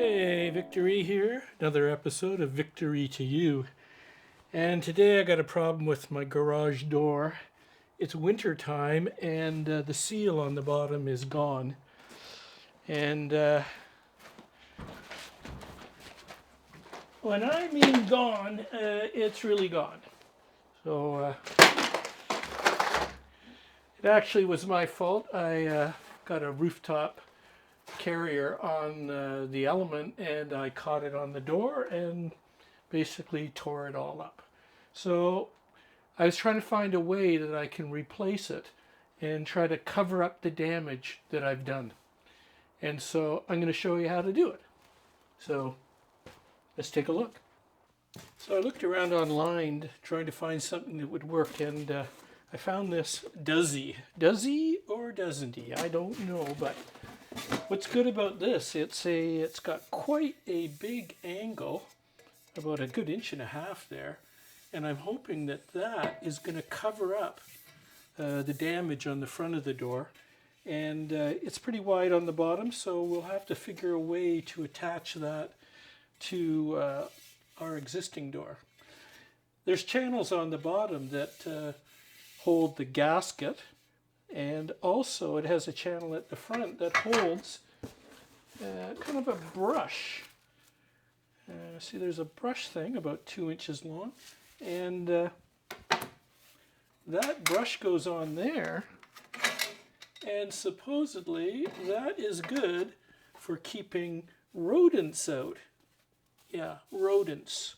Hey, Victory here. Another episode of Victory to You. And today I got a problem with my garage door. It's winter time and the seal on the bottom is gone. And when I mean gone, it's really gone. So it actually was my fault. I got a rooftop carrier on the Element and I caught it on the door and basically tore it all up. So I was trying to find a way that I can replace it and try to cover up the damage that I've done. And so I'm going to show you how to do it. So let's take a look. So I looked around online trying to find something that would work, and I found this Does he? Does he or doesn't he? I don't know, but what's good about this, it's got quite a big angle, about a good 1.5 inches there, and I'm hoping that that is going to cover up the damage on the front of the door. And it's pretty wide on the bottom, so we'll have to figure a way to attach that to our existing door. There's channels on the bottom that hold the gasket, and also it has a channel at the front that holds kind of a brush. See, there's a brush thing about 2 inches long, and that brush goes on there, and supposedly that is good for keeping rodents out. Yeah, rodents,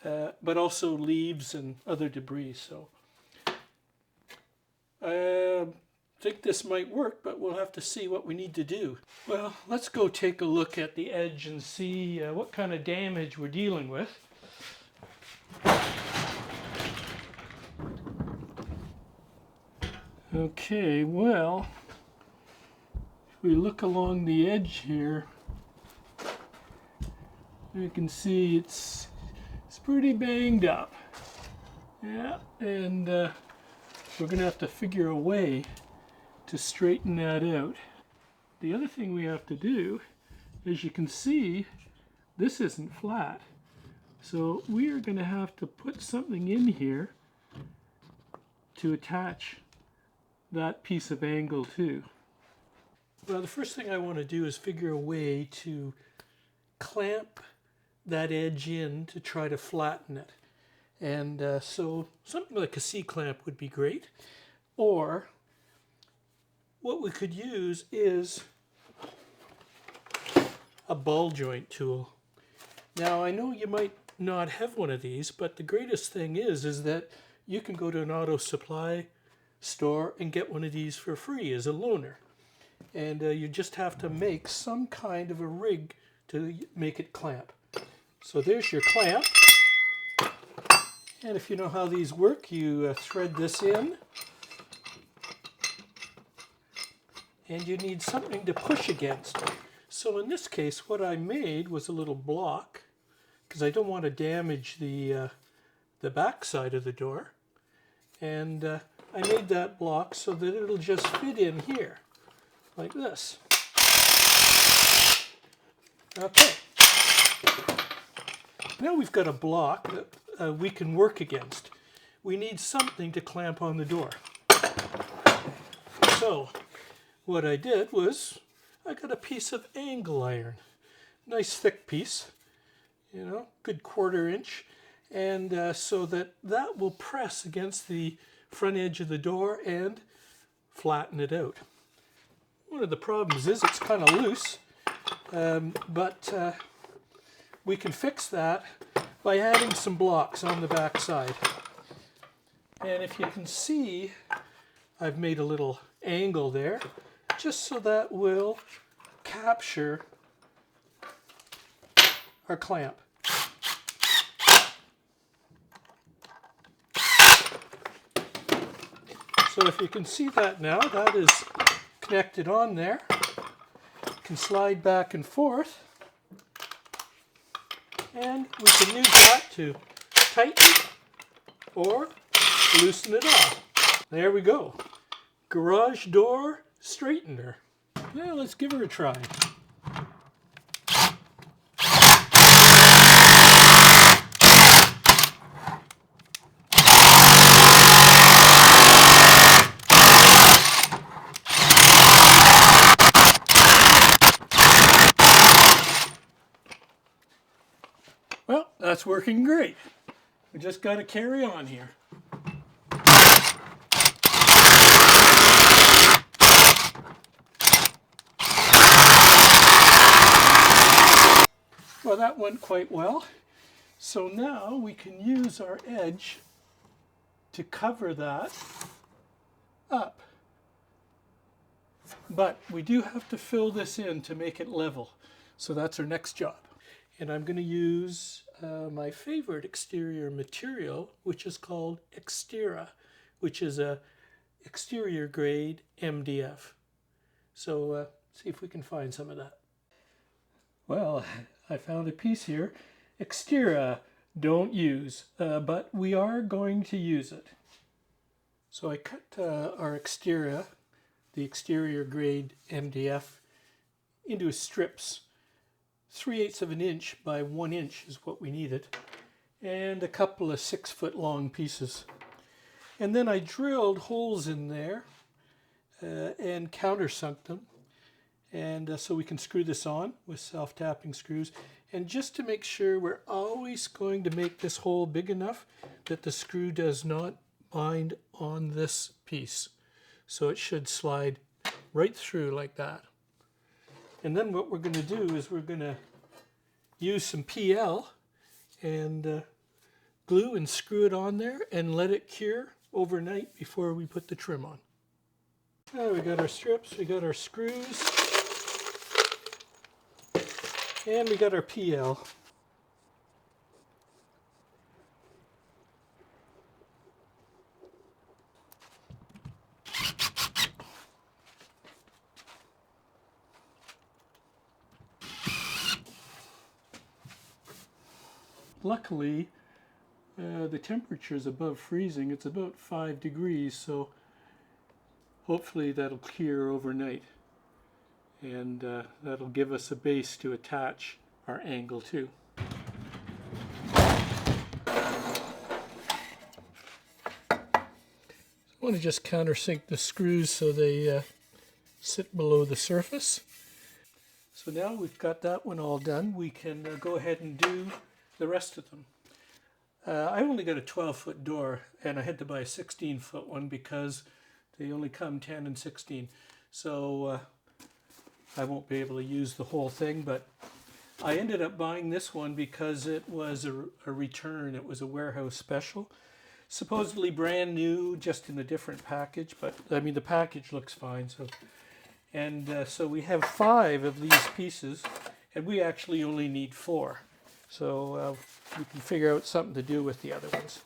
but also leaves and other debris. So I think this might work, but we'll have to see what we need to do. Well, let's go take a look at the edge and see what kind of damage we're dealing with. Okay, well, if we look along the edge here, you can see it's pretty banged up. Yeah, and we're going to have to figure a way to straighten that out. The other thing we have to do, as you can see, this isn't flat. So we are going to have to put something in here to attach that piece of angle to. Well, the first thing I want to do is figure a way to clamp that edge in to try to flatten it. And so something like a C-clamp would be great. Or what we could use is a ball joint tool. Now, I know you might not have one of these, but the greatest thing is that you can go to an auto supply store and get one of these for free as a loaner. And you just have to make some kind of a rig to make it clamp. So there's your clamp. And if you know how these work, you thread this in. And you need something to push against. So in this case, what I made was a little block, because I don't want to damage the back side of the door. And I made that block so that it'll just fit in here, like this. Okay. Now we've got a block that we can work against. We need something to clamp on the door. So what I did was I got a piece of angle iron. Nice thick piece, you know, good 1/4 inch. And so that will press against the front edge of the door and flatten it out. One of the problems is it's kind of loose, but we can fix that by adding some blocks on the back side. And if you can see, I've made a little angle there, just so that will capture our clamp. So if you can see that now, that is connected on there. You can slide back and forth. And we can use that to tighten or loosen it off. There we go. Garage door straightener. Now let's give her a try. That's working great. We just got to carry on here. Well, that went quite well. So now we can use our edge to cover that up. But we do have to fill this in to make it level. So that's our next job. And I'm going to use my favorite exterior material, which is called Extira, which is a exterior grade MDF. So see if we can find some of that. Well, I found a piece here. Extira, don't use, but we are going to use it. So I cut our Extira, the exterior grade MDF, into strips. 3/8 of an inch by 1 inch is what we needed, and a couple of 6-foot long pieces. And then I drilled holes in there and countersunk them, and so we can screw this on with self-tapping screws. And just to make sure, we're always going to make this hole big enough that the screw does not bind on this piece. So it should slide right through like that. And then what we're going to do is we're going to use some PL and glue and screw it on there and let it cure overnight before we put the trim on. Now we got our strips, we got our screws, and we got our PL. Luckily, the temperature is above freezing. It's about 5 degrees, so hopefully that'll cure overnight. And that'll give us a base to attach our angle to. I want to just countersink the screws so they sit below the surface. So now we've got that one all done, we can go ahead and do the rest of them. I only got a 12-foot door, and I had to buy a 16-foot one because they only come 10 and 16. So I won't be able to use the whole thing, but I ended up buying this one because it was a return. It was a warehouse special. Supposedly brand new, just in a different package, but I mean the package looks fine. So we have 5 of these pieces, and we actually only need 4. So we can figure out something to do with the other ones.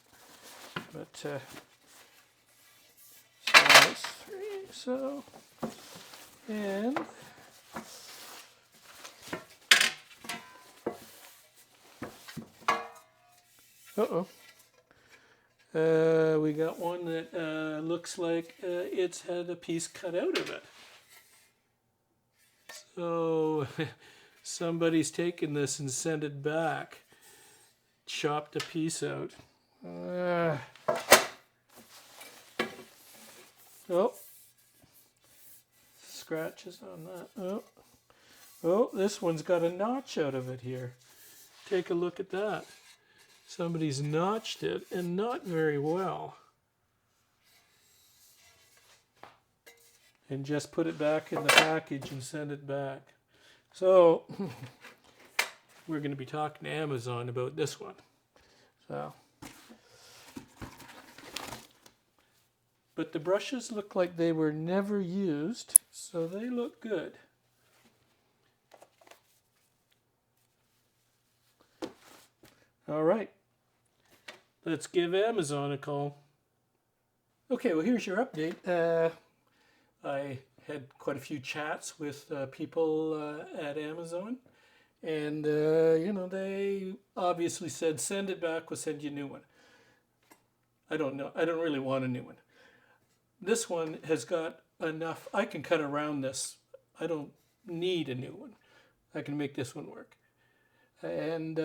But so that's 3. So and we got one that looks like it's had a piece cut out of it. So somebody's taken this and sent it back, chopped a piece out. Oh, scratches on that. Oh, this one's got a notch out of it here. Take a look at that. Somebody's notched it, and not very well. And just put it back in the package and send it back. So we're going to be talking to Amazon about this one. So, but the brushes look like they were never used, so they look good. All right, let's give Amazon a call. Okay, well, here's your update. I had quite a few chats with people at Amazon, and you know, they obviously said send it back, we'll send you a new one. I don't know, I don't really want a new one. This one has got enough, I can cut around this. I don't need a new one. I can make this one work. And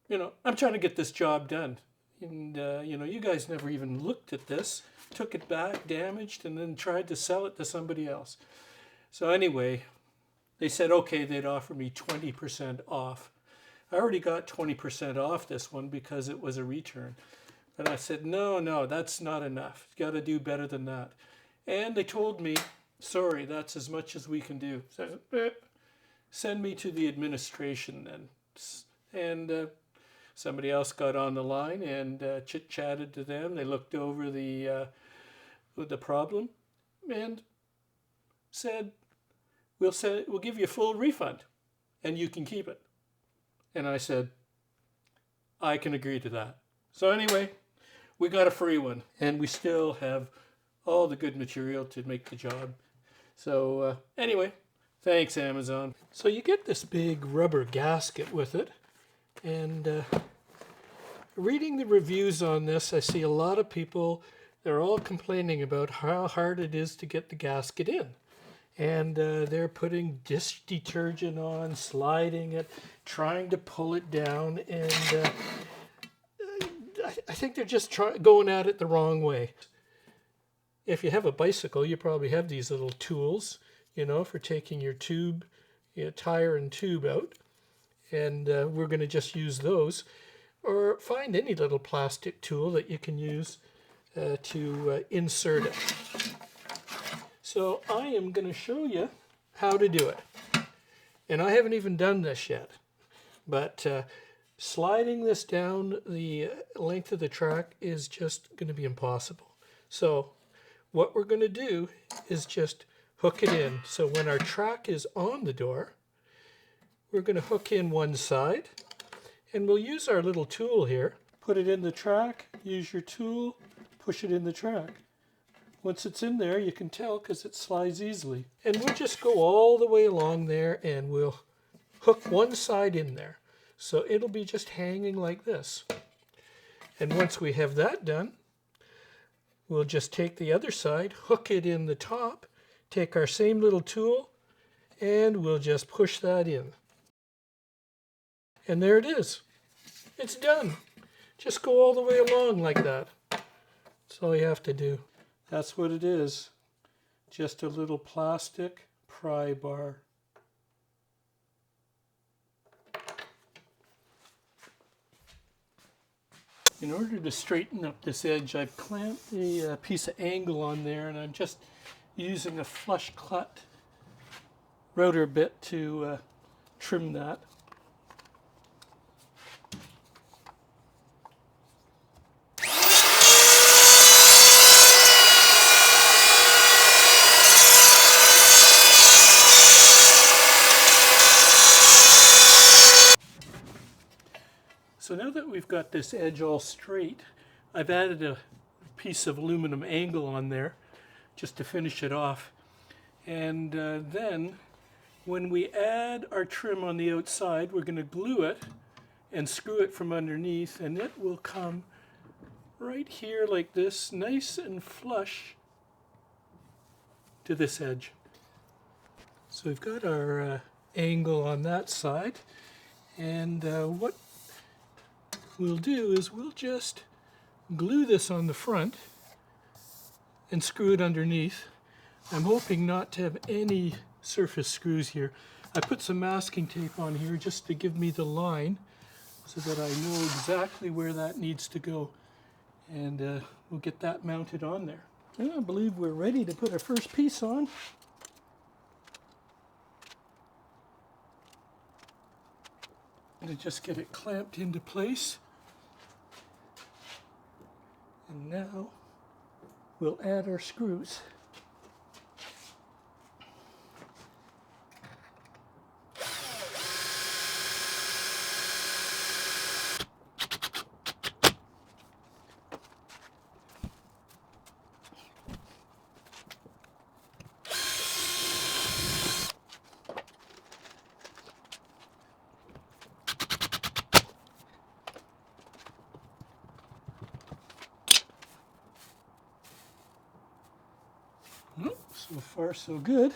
you know, I'm trying to get this job done. And you know, you guys never even looked at this, took it back, damaged, and then tried to sell it to somebody else. So anyway, they said, okay, they'd offer me 20% off. I already got 20% off this one because it was a return. And I said, no, that's not enough. You got to do better than that. And they told me, sorry, that's as much as we can do. So, send me to the administration then. And somebody else got on the line and chit-chatted to them. They looked over the problem and said, we'll give you a full refund and you can keep it. And I said, I can agree to that. So anyway, we got a free one and we still have all the good material to make the job. So anyway, thanks Amazon. So you get this big rubber gasket with it, and reading the reviews on this, I see a lot of people, they're all complaining about how hard it is to get the gasket in. And they're putting dish detergent on, sliding it, trying to pull it down, and I think they're just going at it the wrong way. If you have a bicycle, you probably have these little tools, you know, for taking your tube, tire and tube out. And we're going to just use those. Or find any little plastic tool that you can use to insert it. So I am going to show you how to do it. And I haven't even done this yet. But sliding this down the length of the track is just going to be impossible. So what we're going to do is just hook it in. So when our track is on the door, we're going to hook in one side. And we'll use our little tool here. Put it in the track, use your tool, push it in the track. Once it's in there, you can tell because it slides easily. And we'll just go all the way along there and we'll hook one side in there. So it'll be just hanging like this. And once we have that done, we'll just take the other side, hook it in the top, take our same little tool, and we'll just push that in. And there it is. It's done. Just go all the way along like that. That's all you have to do. That's what it is. Just a little plastic pry bar. In order to straighten up this edge, I've clamped a piece of angle on there, and I'm just using a flush cut router bit to trim that. So now that we've got this edge all straight, I've added a piece of aluminum angle on there just to finish it off. And then when we add our trim on the outside, we're going to glue it and screw it from underneath, and it will come right here like this, nice and flush to this edge. So we've got our angle on that side, and what we'll do is we'll just glue this on the front and screw it underneath. I'm hoping not to have any surface screws here. I put some masking tape on here just to give me the line so that I know exactly where that needs to go. And we'll get that mounted on there. And I believe we're ready to put our first piece on. And just get it clamped into place. And now we'll add our screws. So far, so good.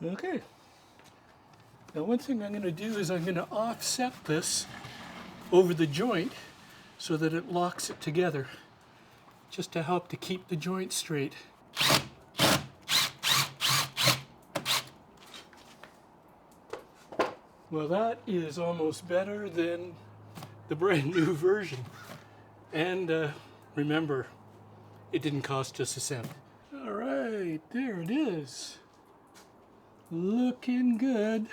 Okay. Now one thing I'm going to do is I'm going to offset this over the joint so that it locks it together, just to help to keep the joint straight. Well, that is almost better than the brand new version. And remember, it didn't cost us a cent. All right, there it is. Looking good.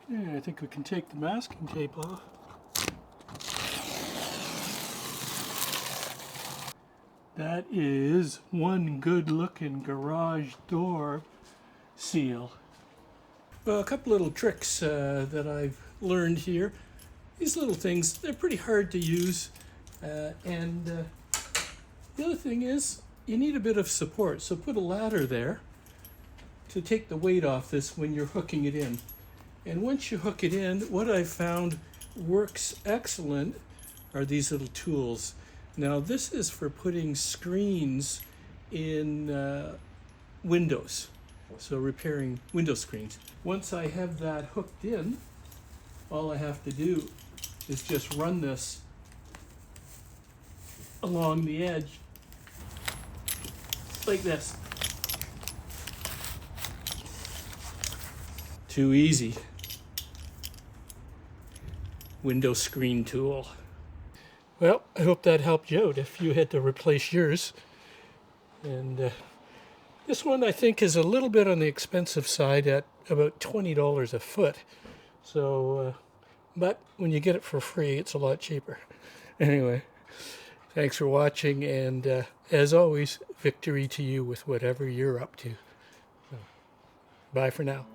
Yeah, I think we can take the masking tape off. That is one good looking garage door seal. Well, a couple little tricks that I've learned here. These little things, they're pretty hard to use. The other thing is, you need a bit of support. So put a ladder there to take the weight off this when you're hooking it in. And once you hook it in, what I've found works excellent are these little tools. Now this is for putting screens in windows, so repairing window screens. Once I have that hooked in, all I have to do is just run this along the edge like this. Too easy. Window screen tool. Well, I hope that helped you out if you had to replace yours. And this one I think is a little bit on the expensive side at about $20 a foot. So, but when you get it for free, it's a lot cheaper. Anyway, thanks for watching, and as always, victory to you with whatever you're up to. So, bye for now.